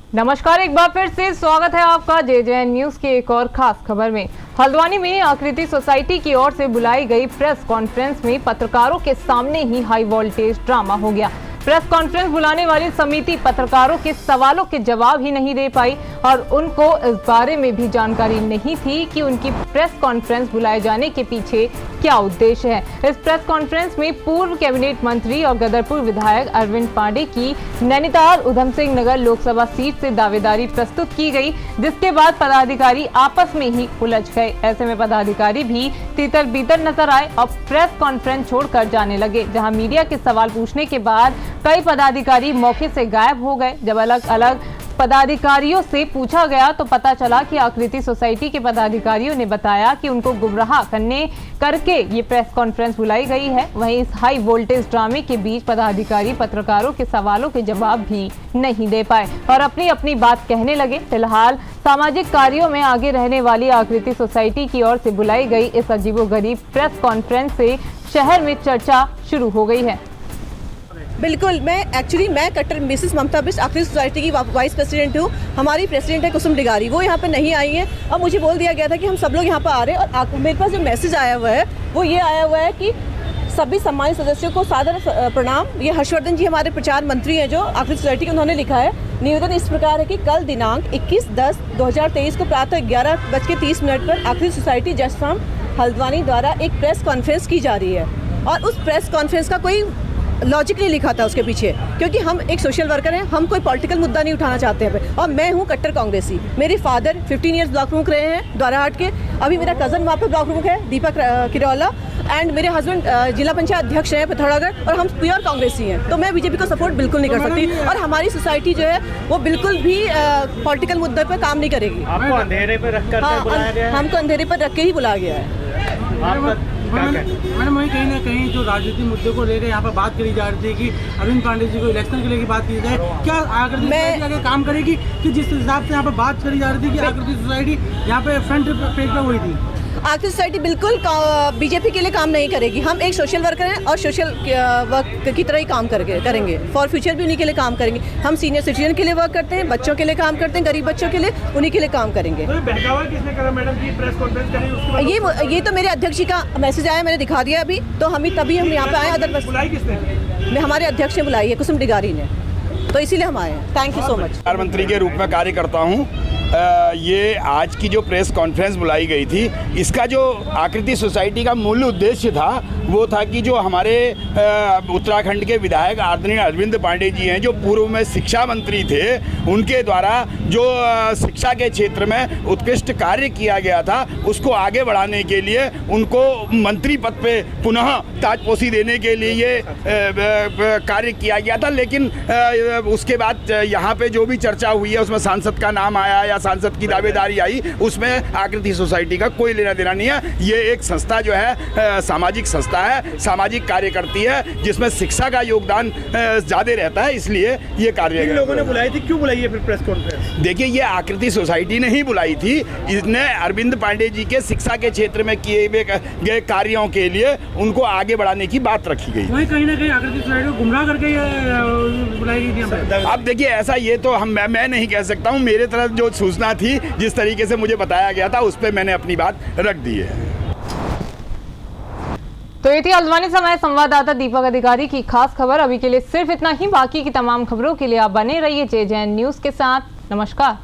नमस्कार, एक बार फिर से स्वागत है आपका JJN न्यूज के एक और खास खबर में। हल्द्वानी में आकृति सोसाइटी की ओर से बुलाई गई प्रेस कॉन्फ्रेंस में पत्रकारों के सामने ही हाई वोल्टेज ड्रामा हो गया। प्रेस कॉन्फ्रेंस बुलाने वाली समिति पत्रकारों के सवालों के जवाब ही नहीं दे पाई और उनको इस बारे में भी जानकारी नहीं थी कि उनकी प्रेस कॉन्फ्रेंस बुलाए जाने के पीछे क्या उद्देश्य है। इस प्रेस कॉन्फ्रेंस में पूर्व कैबिनेट मंत्री और गदरपुर विधायक अरविंद पांडे की नैनीताल उधम सिंह नगर लोकसभा सीट से दावेदारी प्रस्तुत की गई, जिसके बाद पदाधिकारी आपस में ही उलझ गए। ऐसे में पदाधिकारी भी तीतर बीतर नजर आए और प्रेस कॉन्फ्रेंस छोड़कर जाने लगे, जहां मीडिया के सवाल पूछने के बाद कई पदाधिकारी मौके से गायब हो गए। जब अलग अलग पदाधिकारियों से पूछा गया तो पता चला कि आकृति सोसाइटी के पदाधिकारियों ने बताया कि उनको गुमराह करके ये प्रेस कॉन्फ्रेंस बुलाई गई है। वहीं इस हाई वोल्टेज ड्रामे के बीच पदाधिकारी पत्रकारों के सवालों के जवाब भी नहीं दे पाए और अपनी अपनी बात कहने लगे। फिलहाल सामाजिक कार्यों में आगे रहने वाली आकृति सोसाइटी की ओर से बुलाई गई इस अजीबोगरीब प्रेस कॉन्फ्रेंस से शहर में चर्चा शुरू हो गई है। बिल्कुल, मैं कट्टर मिसेस ममता बिष्ट आकृति सोसाइटी की वाइस प्रेसिडेंट हूँ। हमारी प्रेसिडेंट है कुसुम डिगारी, वो यहाँ पे नहीं आई है और मुझे बोल दिया गया था कि हम सब लोग यहाँ पर आ रहे हैं। और मेरे पास जो मैसेज आया हुआ है वो ये आया हुआ है कि सभी सम्मानित सदस्यों को सादर प्रणाम। ये हर्षवर्धन जी हमारे प्रचार मंत्री हैं जो आकृति सोसाइटी के, उन्होंने लिखा है। निवेदन इस प्रकार है कि कल दिनांक 21/10/2023 को प्रातः 11:30 पर आकृति सोसाइटी जस्ट फार्म हल्द्वानी द्वारा एक प्रेस कॉन्फ्रेंस की जा रही है और उस प्रेस कॉन्फ्रेंस का कोई लॉजिक नहीं लिखा था उसके पीछे, क्योंकि हम एक सोशल वर्कर हैं, हम कोई पॉलिटिकल मुद्दा नहीं उठाना चाहते हैं। और मैं हूं कट्टर कांग्रेसी। मेरे फादर 15 इयर्स ब्लॉक प्रमुख रहे हैं द्वाराहाट के। अभी मेरा कज़न वहाँ पर ब्लॉक प्रमुख है दीपक किरौला, एंड मेरे हस्बैंड जिला पंचायत अध्यक्ष हैं पिथौरागढ़, और हम प्योर कांग्रेसी हैं। तो मैं बीजेपी को सपोर्ट बिल्कुल नहीं कर सकती और हमारी सोसाइटी जो है वो बिल्कुल भी पॉलिटिकल मुद्दे पर काम नहीं करेगी। आपको अंधेरे पर रखकर बुलाया गया है? हमको अंधेरे पर रख के ही बुलाया गया है। मैडम, वही कहीं ना कहीं जो राजनीतिक मुद्दे को लेकर यहाँ पर बात करी जा रही थी कि अरविंद पांडे जी को इलेक्शन के लिए बात की जाए, क्या आकृति आगे काम करेगी कि जिस हिसाब से यहाँ पर बात करी जा रही थी कि आकृति सोसाइटी यहाँ पे फ्रंट पेज पर हुई थी? आकृति सोसाइटी बिल्कुल बीजेपी के लिए काम नहीं करेगी। हम एक सोशल वर्कर हैं और सोशल वर्क की तरह ही काम करेंगे। फॉर फ्यूचर भी उन्हीं के लिए काम करेंगे। हम सीनियर सिटीजन के लिए वर्क करते हैं, बच्चों के लिए काम करते हैं, गरीब बच्चों के लिए, उन्हीं के लिए काम करेंगे। तो बहकावा किसने करा मैडम की प्रेस कॉन्फ्रेंस करी उसके? ये तो मेरे अध्यक्ष जी का मैसेज आया, मैंने दिखा दिया अभी। तो तभी हम यहाँ पे आए। अदर बुलाई किसने? हमारे अध्यक्ष ने बुलाई है, कुसुम डिगारी ने, तो इसीलिए हम आए हैं। Thank you so much. प्रधानमंत्री के रूप में कार्य करता हूँ। ये आज की जो प्रेस कॉन्फ्रेंस बुलाई गई थी, इसका जो आकृति सोसाइटी का मूल उद्देश्य था वो था कि जो हमारे उत्तराखंड के विधायक आदरणीय अरविंद पांडे जी हैं, जो पूर्व में शिक्षा मंत्री थे, उनके द्वारा जो शिक्षा के क्षेत्र में उत्कृष्ट कार्य किया गया था उसको आगे बढ़ाने के लिए उनको मंत्री पद पे पुनः ताजपोशी देने के लिए ये कार्य किया गया था। लेकिन उसके बाद यहाँ पे जो भी चर्चा हुई है उसमें सांसद का नाम आया या सांसद की दावेदारी आई, उसमें आकृति सोसाइटी का कोई लेना देना नहीं है। ये एक संस्था जो है सामाजिक संस्था है, सामाजिक कार्य करती है, जिसमें शिक्षा का योगदान ज़्यादा रहता है, इसलिए ये कार्य। इन लोगों ने बुलाई थी, क्यों बुलाई है फिर प्रेस कॉन्फ्रेंस? देखिए, ये आकृति सोसाइटी ने ही बुलाई थी। इसने अरविंद पांडे जी के शिक्षा के क्षेत्र में किए गए कार्यों के लिए उनको आगे बढ़ाने की बात रखी गई। वही कहीं ना कहीं आकृति सोसाइटी को गुमराह करके बुलाई गई थी। अब देखिए, ऐसा ये तो मैं नहीं कह सकता हूँ। मेरे तरफ जो सूचना थी, जिस तरीके से मुझे बताया गया था, उस पर मैंने अपनी बात रख दी है। तो ये थी हल्द्वानी से हमारे संवाददाता दीपक अधिकारी की खास खबर। अभी के लिए सिर्फ इतना ही। बाकी की तमाम खबरों के लिए आप बने रहिए JJN न्यूज के साथ। नमस्कार।